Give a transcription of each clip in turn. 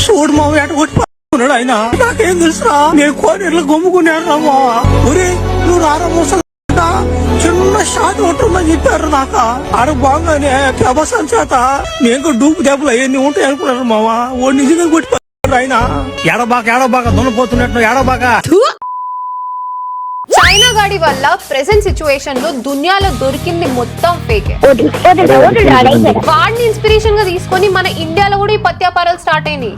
చూడు మావ ఎట కొట్టుకున్నాడు ఆయన. నాకేం తెలుసురా, నేను కోనేరులో గమ్ముకున్నాను రా మావా. ఒరే నువ్వు రారా ముసలి చిన్న షాట్ ఉంటుందని చెప్పారు నాక. ఆడ బాగానే ప్రభాసం చేత నేను డూపు దెబ్బలు అవన్నీ ఉంటాయి అనుకున్నారు మావా. ఓ నిజంగా కొట్టిపోయారు ఆయన. ఏడబాక దున్నపోతున్నట్టు ఏడబాక. చైనా గాడి వల్ల ప్రెసెంట్ సిచ్యువేషన్ లో దునియాలో దొరికింది మొత్తం ఫేకే. వాడిని ఇన్స్పిరేషన్ గా తీసుకొని మన ఇండియాలో కూడా ఈ పత్యాపారాలు స్టార్ట్ అయినాయి.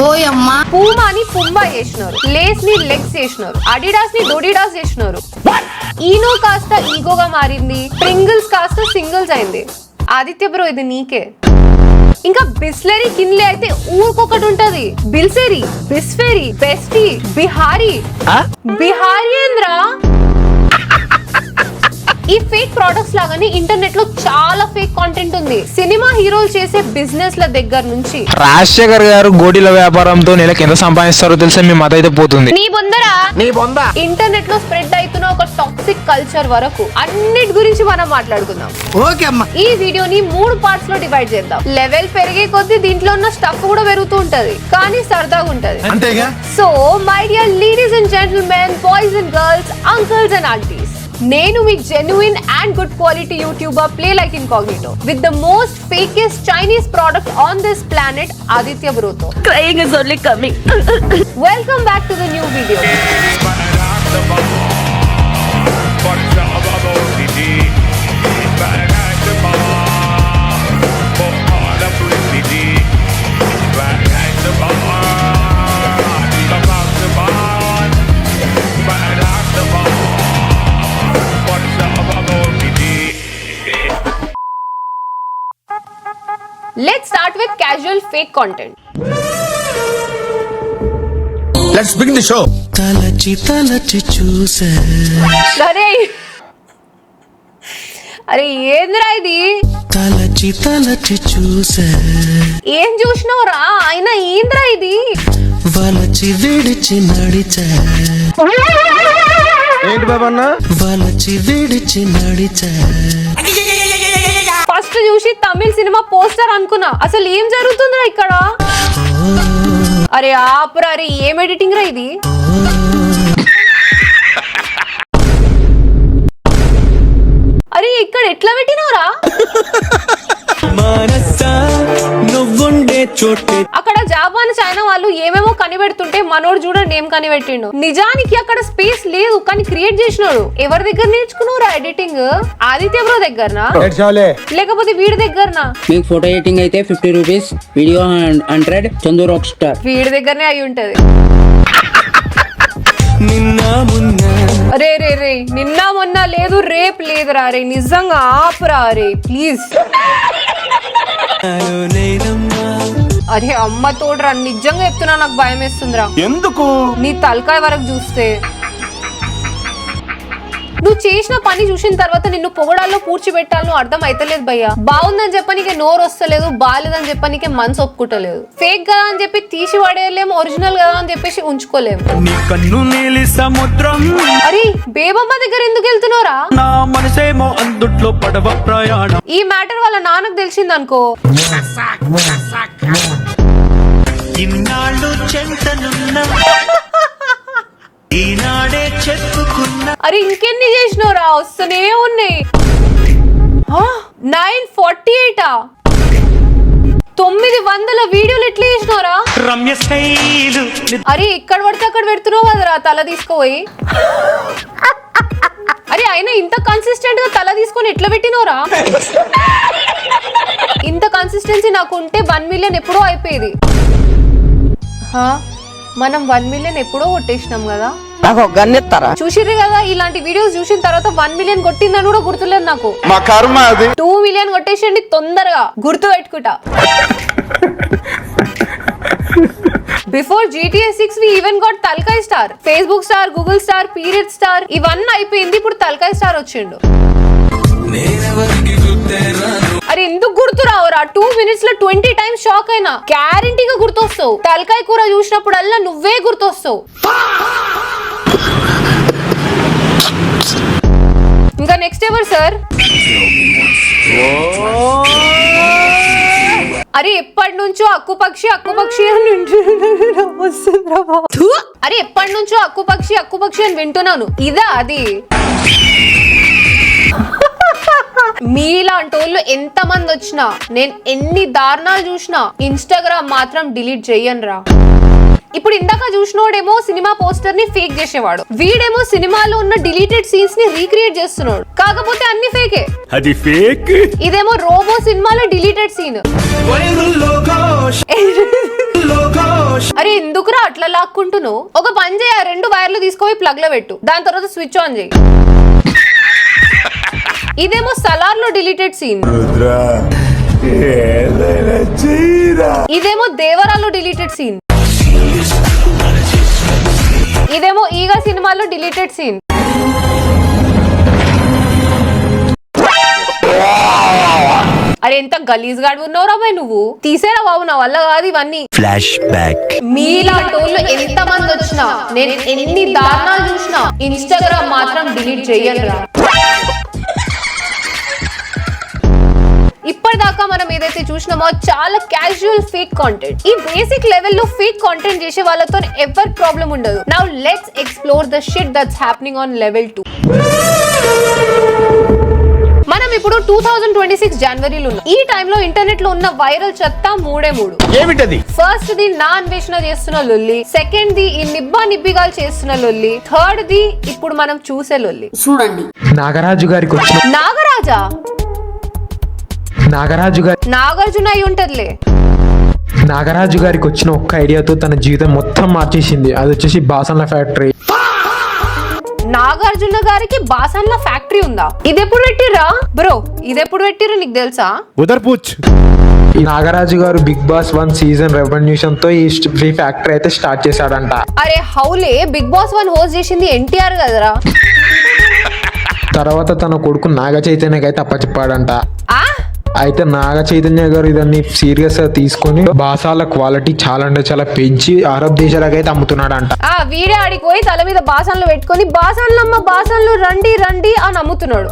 పూమాని పుంబా చేసినారు, లేస్ ని లెగ్స్ చేసినారు, అడిడాస్ ని డోడిడాస్ చేసినారు. ఈనో కాస్త ఈగోగా మారింది, ప్రింగిల్స్ కాస్త సింగిల్స్ అయింది. ఆదిత్య బ్రో ఇది నీకే. ఇంకా బిస్లరీ కిన్లే అయితే ఊరికొకటి ఉంటది. బిల్సెరీ, బిస్ఫెరీ, బెస్టీ, బిహారీ. బిహారీంద్రా ఈ ఫేక్ ప్రొడక్ట్స్ లాగానే ఇంటర్నెట్ లో చాలా ఫేక్ కాంటెంట్ ఉంది. సినిమా హీరోలు చేసే బిజినెస్ ల దగ్గర నుంచి రాజశేఖర్ గారు గోడీల వ్యాపారంతో నెలకు ఎంత సంపాదిస్తారో తెలిసే మీ మత అయితే పోతుంది. నీ బొందరా ఇంటర్నెట్ లో స్ప్రెడ్ అవుతున్న ఒక టాక్సిక్ కల్చర్ వరకు అన్నిటి గురించి మనం మాట్లాడుకుందాం. ఓకే అమ్మా. ఈ వీడియోని 3 పార్ట్స్ లో డివైడ్ చేద్దాం. లెవెల్ పెరిగే కొద్దీ దీంట్లో ఉన్న స్టఫ్ కూడా పెరుగుతూ ఉంటది, కానీ సరదాగా ఉంటది. అంతేగా. So my dear ladies and gentlemen, boys and girls, uncles and aunties, నేను మీ genuine and good quality YouTuber play like incognito with the most fakest Chinese product on this planet, Aditya బ్రోతో. Crying is only coming. Welcome back to the new video. Let's start with casual fake content. Let's begin the show. తలచి చూసా. అరే ఏంద్రా ఇది? తలచి చూసా. ఏం చూసినవరా? అయినా ఏంద్రా ఇది? వలచి విడిచి నడిచా. ఏంటి బాబన్న? వలచి విడిచి నడిచా. ఫస్ట్ చూసి తమిళ సినిమా పోస్టర్ అనుకున్నా. అసలు ఏం జరుగుతుందిరా ఇక్కడ? అరే ఆపురా, అరే ఏం ఎడిటింగ్ రా ఇది? అరే ఇక్కడ ఎట్లా పెట్టినవరా? అక్కడ జాపాన్ చైనా వాళ్ళు ఏమేమో కనిపెడుతుంటే మనోడు చూడండి ఏం కనిపెట్టిండు. నిజానికి అక్కడ స్పేస్ లేదు, కానీ క్రియేట్ చేసినాడు. ఎవరి దగ్గర నేర్చుకున్నావురా ఎడిటింగ్? ఆదిత్య బ్రో దగ్గరనా లేకపోతే వీడి దగ్గరనా? మీకు ఫోటో ఎడిటింగ్ అయితే 50 rupees, video 100, Chandu rock star. వీడి దగ్గరనే అయి ఉంటది. అరే రే రే నిన్న మొన్న లేదు, రేపు లేదురా. రే నిజంగా ఆపురా రే ప్లీజ్. అరే అమ్మ తోడురా, నిజంగా చెప్తున్నా నాకు భయం వేస్తుందిరా. ఎందుకు? నీ తలకాయ వరకు చూస్తే. నువ్వు చేసిన పని చూసిన తర్వాత నిన్ను పొగడాల్లో పూడ్చిపెట్టాలో అర్థం అయితలేదు భయ్యా. బాగుందని చెప్పనీకే నోరు వస్తలేదు, బాగాలేదని చెప్పనీకే మనసు ఒప్పుకుంటలేదు. ఫేక్ కదా అని చెప్పి తీసి పడేయలేము, ఒరిజినల్ కదా అని చెప్పేసి ఉంచుకోలేము. అరే బేబమ్మ దగ్గర ఎందుకు వెళ్తున్నారా? ఈ మ్యాటర్ వాళ్ళ నాన్నకు తెలిసింది అనుకో, అరే ఇంకెన్ని చేసినోరా? వస్తూనే ఉన్నాయి. 948 900 వీడియోలు ఎట్లా చేసినోరా? అరే ఇక్కడ పడితే అక్కడ పెడుతున్నావు కదరా తల తీసుకోపోయి. అరే అయినా ఇంత కన్సిస్టెంట్ గా తల తీసుకొని ఎట్లా పెట్టినోరా? ఇంత కన్సిస్టెన్సీ నాకు ఉంటే 1 మిలియన్ ఎప్పుడో అయిపోయేది. మనం 1 మిలియన్ ఎప్పుడో కొట్టేసినాం కదా. చూసిర్రు కదా, ఇలాంటి వీడియోస్ చూసిన తర్వాత 1 మిలియన్ కొట్టిందని కూడా గుర్తులేదు నాకు. 2 మిలియన్ కొట్టేసండి తొందరగా, గుర్తు పెట్టుకుంటా. Before GTA 6 we even got తల్కాయ్ star, Facebook star, Google star, period star, ఇవన్నీ అయిపోయింది. ఇప్పుడు తల్కాయ్ స్టార్ వచ్చిండు. అరే ఎందుకు గుర్తు రావురా? 2 మినిట్స్ లో 20 టైమ్స్ షాక్ అయినా. గ్యారంటీగా గుర్తొస్తావు. తలకాయ కూర చూసినప్పుడల్లా నువ్వే గుర్తొస్తావు. ఇంకా నెక్స్ట్ ఎవరు సార్? అరే ఎప్పటి నుంచో అక్కుపక్షి అని వస్తుందిరా బాబు. అరే ఎప్పటి నుంచో అక్కుపక్షి అని వింటున్నాను, ఇదా అది? మీలాంటి వాళ్ళు ఎంత మంది వచ్చినా, నేను ఎన్ని దారుణాలు చూసినా ఇన్స్టాగ్రామ్ మాత్రం డిలీట్ చెయ్యనురా. ఇప్పుడు ఇందాక చూసినోడేమో సినిమా పోస్టర్ ని ఫేక్ చేసేవాడు, వీడేమో సినిమాలో ఉన్న డిలీటెడ్ సీన్స్ ని రీక్రియేట్ చేస్తున్నాడు. కాకపోతే అన్ని ఫేకే. అది ఫేక్. ఇదేమో రోబో సినిమాలో డిలీటెడ్ సీన్. అరే ఎందుకురా అట్లా లాక్కుంటున్నావు? ఒక పని చేయ, 2 వైర్లు తీసుకొని ప్లగ్ లో పెట్టు, దాని తర్వాత స్విచ్ ఆన్ చేయి. ఇదేమో సలార్ లో డిలీటెడ్ సీన్. ఇదేమో దేవరాలో డిలీటెడ్ సీన్. ఇదేమో ఈగ సినిమాలో డిలీటెడ్ సీన్. అరే ఎంత గలీజ్ గాడు ఉన్నావురా బాయ్ నువ్వు. తీసేరా బాబు, నా వల్ల కాదు ఇవన్నీ. Flash back. మీలాంటి వాళ్ళు ఎంత మంది వచ్చినా, నేను ఎన్ని దారుణాలు చూసినా ఇన్స్టాగ్రామ్ మాత్రం డిలీట్ చెయ్యనురా. ఇప్పటిదాకా మనం ఏదైతే చూసినామో చాలా క్యాజువల్ ఫేక్ కాంటెంట్. ఈ బేసిక్ లెవెల్లో ఫేక్ కాంటెంట్ చేసే వాళ్ళతో ఎవరి ప్రాబ్లం ఉండదు. Now let's explore the shit that's happening on level 2. మనం ఇప్పుడు 2026 జనవరిలో ఉన్నాం. ఈ టైంలో ఇంటర్నెట్ లో ఉన్న వైరల్ చెత్త 3. ఏమిటది? ఫస్ట్ ది నా అన్వేషణ చేస్తున్న లొల్లి, సెకండ్ ది ఈ నిబ్బిగాలు చేస్తున్న లొల్లి, థర్డ్ ది ఇప్పుడు మనం చూసే లొల్లి. చూడండి, నాగరాజు గారికి వచ్చిన నాగరాజా? నాగార్జున అయి ఉంటదిలే. నాగరాజు గారికి వచ్చిన ఒక్క ఐడియాతో తన జీవితం మొత్తం మార్చేసింది. అది వచ్చేసి బాసన్ల ఫ్యాక్టరీ. నాగార్జున గారికి బాసన్ల ఫ్యాక్టరీ ఉందా? ఇది ఎప్పుడు పెట్టిర్రా బ్రో? ఇది ఎప్పుడు పెట్టిర్రు నీకు తెలుసా? ఉదర్పూచ్. ఈ నాగరాజు గారు బిగ్ బాస్ 1 సీజన్ రెవెన్యూషన్ తో ఈ ఫ్యాక్టరీ అయితే స్టార్ట్ చేశాడంట. అరే హౌలే, బిగ్ బాస్ 1 హోస్ట్ చేసింది ఎన్టీఆర్ కదరా. తర్వాత తన కొడుకు నాగ చైతన్యకి అయితే అప్పచెప్పాడంట. అయితే నాగ చైతన్య గారు ఇదాన్ని సీరియస్ గా తీసుకొని బాసాల క్వాలిటీ చాలా అంటే చాలా పెంచి అరబ్ దేశాలకు అయితే అమ్ముతున్నాడంట. వీడే ఆడికి పోయి తల మీద బాసన్లు పెట్టుకొని బాసన్లమ్మ బాసన్లు రండి రండి అని అమ్ముతున్నాడు.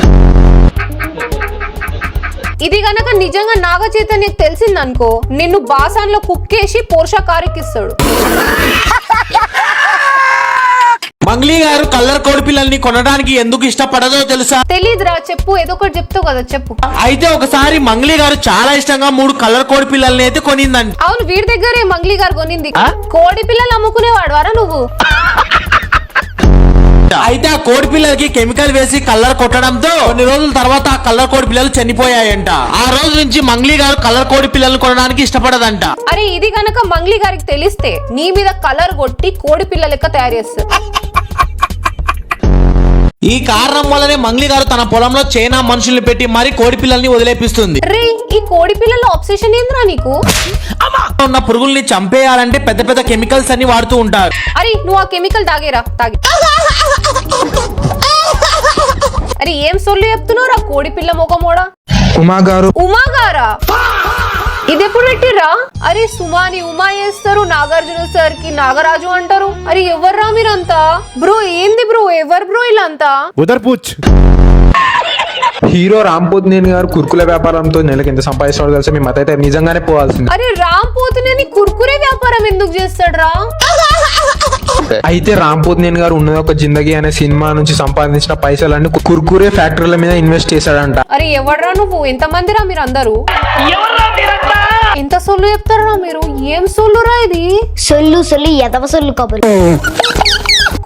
ఇది గనక నిజంగా నాగ చైతన్యకు తెలిసిందనుకో, నిన్ను బాసన్లో కుక్కేసి పోషకారికిస్తాడు. మంగ్లీ గారు కలర్ కోడి పిల్లల్ని కొనడానికి ఎందుకు ఇష్టపడదో తెలుసా? తెలీదురా, చెప్పు. ఏదో ఒకటి చెప్తావు కదా, చెప్పు. అయితే ఒకసారి మంగ్లీ గారు చాలా ఇష్టంగా 3 కలర్ కోడి పిల్లల్ని అయితే కొనిందండి. అవును, వీడి దగ్గరే మంగ్లీ గారు కొనింది. కోడి పిల్లలు అమ్ముకునేవాడు వారా నువ్వు? అయితే ఆ కోడి పిల్లలకి కెమికల్ వేసి కలర్ కొట్టడంతో కొన్ని రోజుల తర్వాత ఆ కలర్ కోడి పిల్లలు చనిపోయాయంట. ఆ రోజు నుంచి మంగ్లీ గారు కలర్ కోడి పిల్లలు కొనడానికి ఇష్టపడదంట. అరే ఇది గనక మంగ్లీ గారికి తెలిస్తే నీ మీద కలర్ కొట్టి కోడి పిల్ల లెక్క తయారు చేస్తారు. ఈ కారణం వల్లనే మంగ్లీ గారు తన పొలంలో చైనా మనుషుల్ని పెట్టి మరి కోడి పిల్లల్ని వదిలేపిస్తుంది. రే ఈ కోడి పిల్లల ఆబ్సెషన్ ఏంద్రా నీకు? ఉన్న పురుగుల్ని చంపేయాలంటే పెద్ద పెద్ద కెమికల్స్ అన్ని వాడుతూ ఉంటారు. అరే నువ్వు ఆ కెమికల్ తాగేరా, తాగి. అరే ఏం సొల్లు చెప్తున్నావురా కోడి పిల్ల మొగమోడా? ఉమా గారా? ఇది ఎప్పుడు పెట్టిర్రా? అరే సుమాని ఉమా చేస్తారు, నాగార్జున సార్ కి నాగరాజు అంటారు. అరే ఎవర్రా మీరంతా? బ్రో ఏంది బ్రో, ఎవరు బ్రో ఇలా అంతా? ఉదర్పూచ్. హీరో రామ్ పోతినేని గారు కుర్కుల వ్యాపారంతో నెలకి ఎంత సంపాదిస్తాడో తెలుసా? మీ మత అయితే నిజంగానే పోవాల్సింది. అరే రామ్ పోతినేని కుర్కురే వ్యాపారం ఎందుకు చేస్తాడ్రా? అయితే రామ్ పోతినేని గారు ఉన్నది ఒక జిందగీ అనే సినిమా నుంచి సంపాదించిన పైసలన్నీ కుర్కురే ఫ్యాక్టరీల మీద ఇన్వెస్ట్ చేశాడంట. అరే ఎవడ్రా నువ్వు? ఎంత మందిరా మీరు అందరూ? ఎంత సొల్లు చెప్తారా మీరు? ఏం సొల్లురా ఇది? సొల్లు ఎదవ సొల్లు కబురు.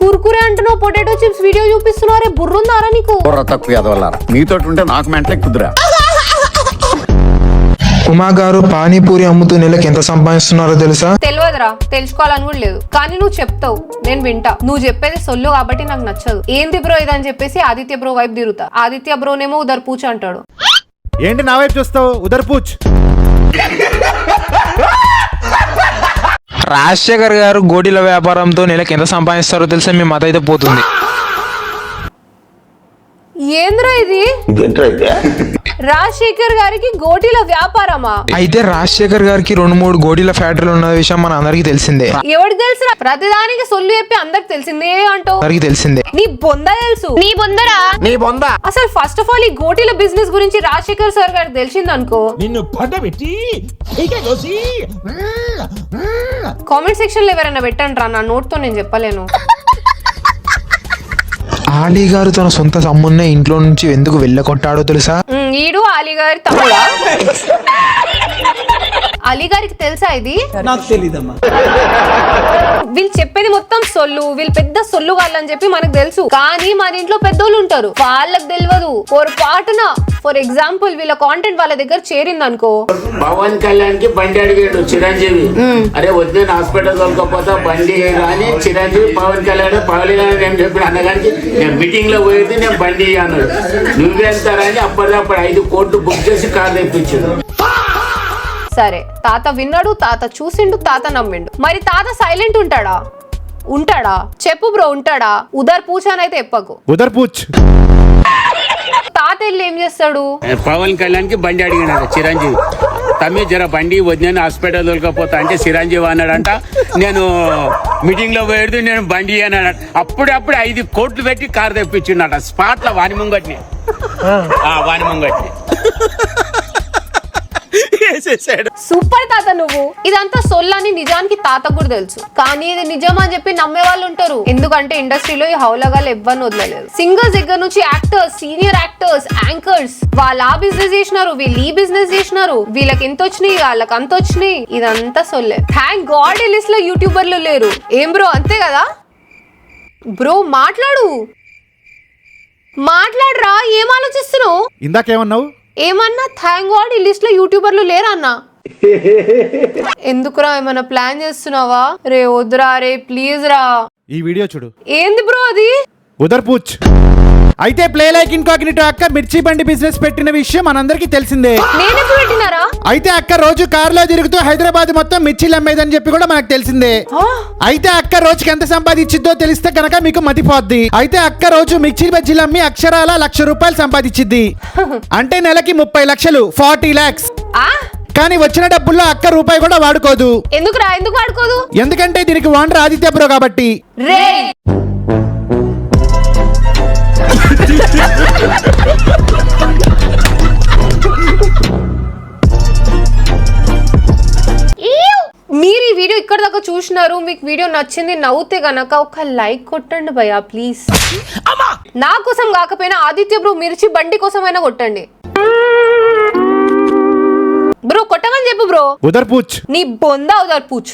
కుర్కురే అంటున్నావు, పొటాటో చిప్స్ వీడియో చూపిస్తున్నారే, బుర్రుందారా నీకు? తక్కువ ఎదవలారా, మీతో ఉంటే నాకు మెంటలే కుదురా. ఉమా గారు పానీపూరి అమ్ముతూ నెలకి ఎంత సంపాదిస్తున్నారో తెలుసా? తెలియదురా, తెలుసుకోవాలని కూడా లేదు. కానీ నువ్వు చెప్తావు, నేను వింటా. నువ్వు చెప్పేది సొల్లు కాబట్టి నాకు నచ్చదు. ఏంది బ్రో ఇదని చెప్పేసి ఆదిత్య బ్రో వైపు తిరుగుతా. ఆదిత్య బ్రోనేమో ఉదర్పూచ్ అంటాడు. ఏంటి నా వైపు చూస్తావు? ఉదర్పూచ్. రాజశేఖర్ గారు గోడీల వ్యాపారంతో నెలకి ఎంత సంపాదిస్తారో తెలుసా? మీ మత అయితే పోతుంది. ఏంద్రా ఇది? రాజశేఖర్ గారికి గోటీల వ్యాపారమా? అయితే రాజశేఖర్ గారికి 2-3 గోడీల ఫ్యాక్టరీలు ఉన్న విషయం మన అందరికి తెలిసిందే. ఎవరికి తెలుసు? ప్రతిదానికి సొల్లు చెప్పి అందరికి తెలిసిందే అంటావు. అందరికి తెలిసిందే. నీ బొంద తెలుసు. నీ బొందరా? నీ బొంద. అసలు ఫస్ట్ ఆఫ్ ఆల్ ఈ గోటీల బిజినెస్ గురించి రాజశేఖర్ సార్ గారికి తెలిసింది అనుకో, నిన్ను పడబెట్టి కామెంట్ సెక్షన్ లో ఎవరైనా పెట్టండి రా, నా నోట్ తో నేను చెప్పలేను. ఆలీ గారు తన సొంత సమ్మున్నే ఇంట్లో నుంచి ఎందుకు వెళ్ళగొట్టాడో తెలుసా? ఈడు అలీ గారి తమ్ముడా? అలీ గారికి తెలుసా ఇది? నాకు తెలీదమ్మా. వీళ్ళు చెప్పేది మొత్తం సొల్లు, వీళ్ళు పెద్ద సొల్లు వాళ్ళని చెప్పి మనకు తెలుసు. కానీ మన ఇంట్లో పెద్దోళ్ళు ఉంటారు, వాళ్ళకి తెలియదు. పొరపాటున ఫర్ ఎగ్జాంపుల్ వీళ్ళ కాంటెంట్ వాళ్ళ దగ్గర చేరింది అనుకో, పవన్ కళ్యాణ్ కి బండి అడిగాడు చిరంజీవి. అరే వద్దు హాస్పిటల్ తోలుకపోతా బండి అని చిరంజీవి పవన్ కళ్యాణ్ నేను చెప్పిన అన్నగానికి నేను మీటింగ్ లో పోయేది నేను బండి అన్నాడు. నువ్వెళ్తారని అప్పటిదప్పుడు 5 కోట్లు బుక్ చేసి కార్ తెప్పించాడు. సరే తాత విన్నాడు, తాత చూసిండు, తాత నమ్మిండు. మరి తాత సైలెంట్ ఉంటాడా? ఉంటాడా చెప్పు బ్రో, ఉంటాడా? ఉదర్ పూచ్ అని అయితే చెప్పకు. ఉదర్ పూచ్. తాత వెళ్ళి ఏం చేస్తాడు? పవన్ కళ్యాణ్ కి బండి అడిగినాడు చిరంజీవి. తమ్మి జర బండి వద్దని హాస్పిటల్ తోలుకపోతా అంటే చిరంజీవి అన్నాడంట నేను మీటింగ్ లో పోయేది నేను బండి అన్నాడు. అప్పుడప్పుడు 5 కోట్లు పెట్టి కారు తెప్పించిండట స్పాట్ లో వాని ముంగట్ని. సూపర్ తాత నువ్వు. ఇదంతా సొల్లని నిజానికి తాత కూడా తెలుసు, కానీ ఇది నిజం అని చెప్పి నమ్మే వాళ్ళు ఉంటారు. ఎందుకంటే ఇండస్ట్రీలో ఈ హౌలగాలు ఎవ్వరిని వదలలేదు. సింగర్స్ దగ్గర నుంచి యాక్టర్స్, సీనియర్ యాక్టర్స్, యాంకర్స్, వాళ్ళు ఆ బిజినెస్ చేసినారు, వీళ్ళు ఈ బిజినెస్ చేసినారు, వీళ్ళకి ఎంత వచ్చినాయి, వాళ్ళకి అంత వచ్చినాయి. ఇదంతా సొల్లే. థ్యాంక్ గాడ్ ఈ లిస్ట్ లో యూట్యూబర్లు లేరు. ఏం బ్రో, అంతే కదా బ్రో? మాట్లాడరా, ఏం ఆలోచిస్తున్నావు? ఇందాకేమన్నావు? ఏమన్నా థ్యాంక్ గాడ్ ఈ లిస్ట్ లో యూట్యూబర్లు లేరా అన్నా? ఎందుకురా, ఏమన్నా ప్లాన్ చేస్తున్నావా? రే వద్దురా రే, ప్లీజ్ రా. ఈ వీడియో చూడు. ఏంది బ్రో అది? ఉదర్ పూచ్. అయితే ప్లే లైక్ ఇన్కాగ్నిటో అక్క మిర్చి బండి బిజినెస్ పెట్టిన విషయం మనందరికీ తెలిసిందే. నేనెప్పుడు పెట్టినారా? అయితే అక్క రోజు కారులో తిరుగుతూ హైదరాబాద్ మొత్తం మిర్చిలు అమ్మేదని చెప్పి కూడా మనకు తెలిసిందే. అయితే అక్క రోజుకి ఎంత సంపాదించిద్దో తెలిస్తే కనుక మీకు మతిపోద్ది. అయితే అక్క రోజు మిర్చి బజ్జీలు అమ్మి అక్షరాల 1,00,000 రూపాయలు సంపాదించిద్ది. అంటే నెలకి 30 లక్షలు, 40 lakhs. కానీ వచ్చిన డబ్బుల్లో అక్క రూపాయి కూడా వాడుకోదు. ఎందుకురా? ఎందుకు వాడుకోదు? ఎందుకంటే దీనికి ఓనర్ ఆదిత్య బ్రో కాబట్టి. రే మీరు ఈ వీడియో ఇక్కడ దాకా చూసినారు, మీకు వీడియో నచ్చింది, నవ్వుతే గనక ఒక లైక్ కొట్టండి భయ్యా ప్లీజ్. నా కోసం కాకపోయినా ఆదిత్య బ్రో మిర్చి బండి కోసమైనా కొట్టండి బ్రో. కొట్టమని చెప్పు బ్రో. ఉదర్ పూచ్. నీ బొందా ఉదర్ పూచ్.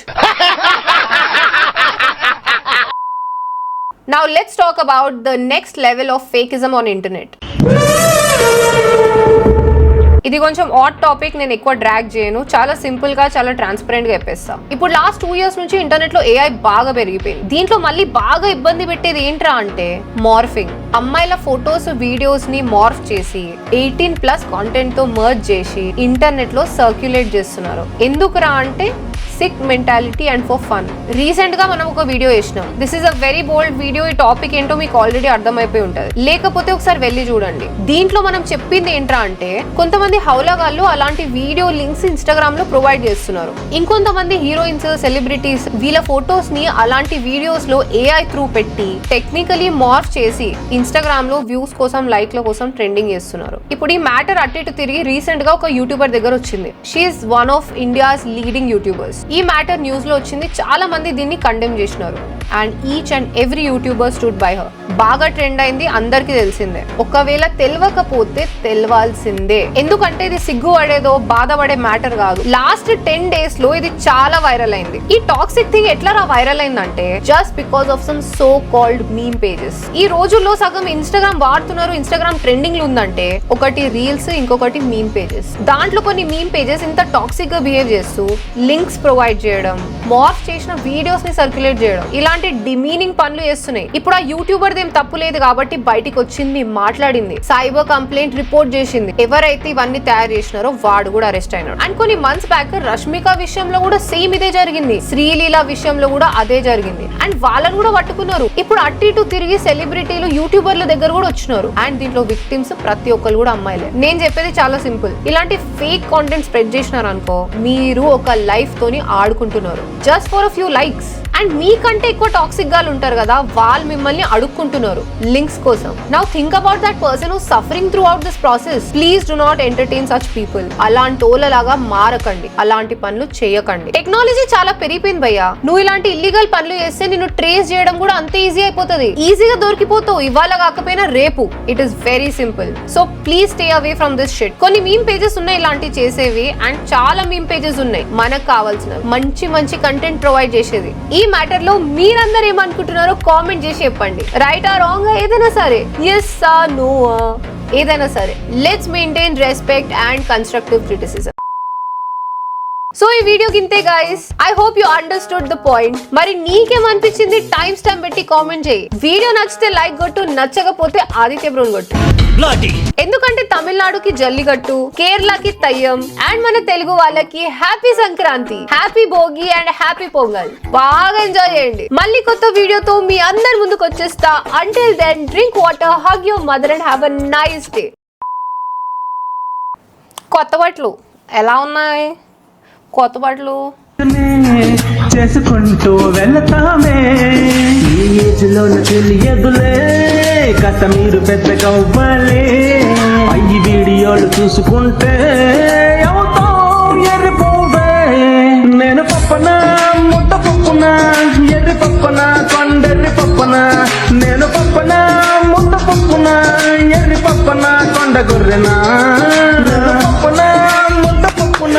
Now let's talk about the next level of fakeism on internet. ఇది కొంచెం ఆడ్ టాపిక్, నేను ఎక్కువ డ్రాగ్ చేయను, చాలా సింపుల్ గా చాలా ట్రాన్స్పరెంట్ గా చెప్పేస్తా. ఇప్పుడు లాస్ట్ 2 years నుంచి ఇంటర్నెట్ లో AI బాగా పెరిగిపోయింది. దీంట్లో మళ్ళీ బాగా ఇబ్బంది పెట్టేది ఏంట్రా అంటే మార్ఫింగ్. అమ్మాయిల ఫొటోస్, వీడియోస్ ని మార్ఫ్ చేసి 18+ కాంటెంట్ తో మర్జ్ చేసి ఇంటర్నెట్ లో సర్క్యులేట్ చేస్తున్నారు. ఎందుకురా అంటే sick mentality and for fun. Recent గా మనం ఒక వీడియో చేసినాం. This is a very bold video. ఈ టాపిక్ ఏంటో మీకు ఆల్రెడీ అర్థమైపోయి ఉంటది, లేకపోతే ఒకసారి వెళ్ళి చూడండి. దీంట్లో మనం చెప్పింది ఏంట్రా అంటే కొంతమంది హౌలగాళ్ళు అలాంటి వీడియో లింక్స్ ఇన్స్టాగ్రామ్ లో ప్రొవైడ్ చేస్తున్నారు. ఇంకొంతమంది హీరోయిన్స్, సెలబ్రిటీస్ వీళ్ళ ఫొటోస్ ని అలాంటి వీడియోస్ లో AI త్రూ పెట్టి టెక్నికలీ మార్ఫ్ చేసి ఇన్స్టాగ్రామ్ లో వ్యూస్ కోసం, లైక్ల కోసం ట్రెండింగ్ చేస్తున్నారు. ఇప్పుడు ఈ మ్యాటర్ అటు ఇటు తిరిగి రీసెంట్ గా ఒక యూట్యూబర్ దగ్గర వచ్చింది. She is one of India's leading YouTubers. ఈ మ్యాటర్ న్యూస్ లో వచ్చింది, చాలా మంది దీన్ని కండెమ్ చేసినారు. And each and every YouTuber stood by her. బాగా ట్రెండ్ అయింది, అందరికీ తెలిసిందే. ఒకవేళ తెలియకపోతే తెలవాల్సిందే, ఎందుకంటే ఇది సిగ్గుపడేదో బాధపడే మ్యాటర్ కాదు. లాస్ట్ 10 days లో ఇది చాలా వైరల్ అయింది. ఈ టాక్సిక్ థింగ్ ఎట్లా వైరల్ అయిందంటే just because of some so called meme pages. ఈ రోజుల్లో సగం ఇన్స్టాగ్రామ్ వాడుతున్నారు, ఇన్స్టాగ్రామ్ ట్రెండింగ్ లో ఉందంటే ఒకటి రీల్స్, ఇంకొకటి మీమ్ పేజెస్. దాంట్లో కొన్ని మీమ్ పేజెస్ ఇంత టాక్సిక్ గా బిహేవ్ చేస్తూ లింక్స్ ప్రొవైడ్ చేయడం, మార్ఫ్ చేసిన వీడియోస్ ని సర్క్యులేట్ చేయడం, ఇలాంటి ఇలాంటి డిమీనింగ్ పనులు చేస్తున్నాయి. ఇప్పుడు ఆ యూట్యూబర్ దేం తప్పు లేదు కాబట్టి బయటికి వచ్చింది, మాట్లాడింది, సైబర్ కంప్లైంట్ రిపోర్ట్ చేసింది. ఎవరైతే ఇవన్నీ తయారు చేసినారో వాడు కూడా అరెస్ట్ అయినాడు. అండ్ కొన్ని మంత్స్ బ్యాక్ రష్మిక విషయంలో కూడా సేమ్ ఇదే జరిగింది, శ్రీలీల విషయంలో కూడా అదే జరిగింది. అండ్ వాళ్ళని కూడా పట్టుకున్నారు. ఇప్పుడు అటు ఇటు తిరిగి సెలబ్రిటీలు యూట్యూబర్ల దగ్గర కూడా వచ్చినారు. అండ్ దీంట్లో విక్టిమ్స్ ప్రతి ఒక్కరు కూడా అమ్మాయిలే. నేను చెప్పేది చాలా సింపుల్, ఇలాంటి ఫేక్ కాంటెంట్ స్ప్రెడ్ చేసినారు అనుకో, మీరు ఒక లైఫ్ తోని ఆడుకుంటున్నారు just for a few likes. And మీకంటే ఎక్కువ టాక్సిక్ గా ఉంటారు కదా, వాళ్ళు మిమ్మల్ని అడుక్కుంటున్నారు లింక్స్ కోసం. Now think about that person who suffering through out this process. Please do not entertain such people. అలాంటి ఓలలాగా మారకండి, అలాంటి పనులు చేయకండి. టెక్నాలజీ చాలా పెరిగిపోయింది భయ్యా. నువ్వు ఇలాంటి ఇల్లీగల్ పనులు చేస్తే నిన్ను ట్రేస్ చేయడం కూడా అంతే ఈజీ అయిపోతుంది. ఈజీగా దొరికిపోతావు, ఇవాళ కాకపోయినా రేపు. It is very simple. So please stay away from this shit. కొన్ని మీమ్ పేజెస్ ఉన్నాయి ఇలాంటివి చేసేవి, అండ్ చాలా మీమ్ పేజెస్ ఉన్నాయి మనకు కావాల్సిన మంచి మంచి కంటెంట్ ప్రొవైడ్ చేసేది. ఈ మ్యాటర్ లో మీరందరూ ఏమనుకుంటున్నారో కామెంట్ చేసి చెప్పండి. రైట్ ఆ రాంగ్ ఏదైనా సరే, ఎస్ ఆ నో ఏదైనా సరే, let's maintain respect and constructive criticism. So ఈ వీడియోకి ఇంతే guys. I hope you understood the point. మరి నీకేమనిపించింది టైం స్టాంప్ పెట్టి కామెంట్ చేయి. వీడియో నచ్చితే లైక్ కొట్టు, నచ్చకపోతే ఆదిత్య బ్రోన్ కొట్టు. ఎందుకంటే తమిళనాడుకి జల్లికట్టు, కేరళకి తయ్యం, అండ్ మన తెలుగు వాళ్ళకి happy Sankranti, happy Bhogi and happy pongal. బాగా ఎంజాయ్ చేయండి. మళ్ళీ కొత్త వీడియోతో మీ అందరి ముందుకు వచ్చేస్తా. Until then drink water, hug your mother and have a nice day. కొత్త బట్టలు ఎలా ఉన్నాయి? కొత్త బట్టలు చేసుకుంటూ వెళ్తామే, ఈ ఏజ్ లో తెలియదులే, కాస్త మీరు పెద్దగా అవ్వాలి. అయ్యి వీడియోలు చూసుకుంటే అవుతాం ఎర్రిపోవే. నేను పప్పన ముద్ద పప్పున, ఎర్రి పప్పన కొండెర్రి పప్పన. నేను పప్పన ముద్ద పప్పున, ఎర్రి పప్పన కొండ గొర్రెనా. పప్పన ముద్ద పప్పున.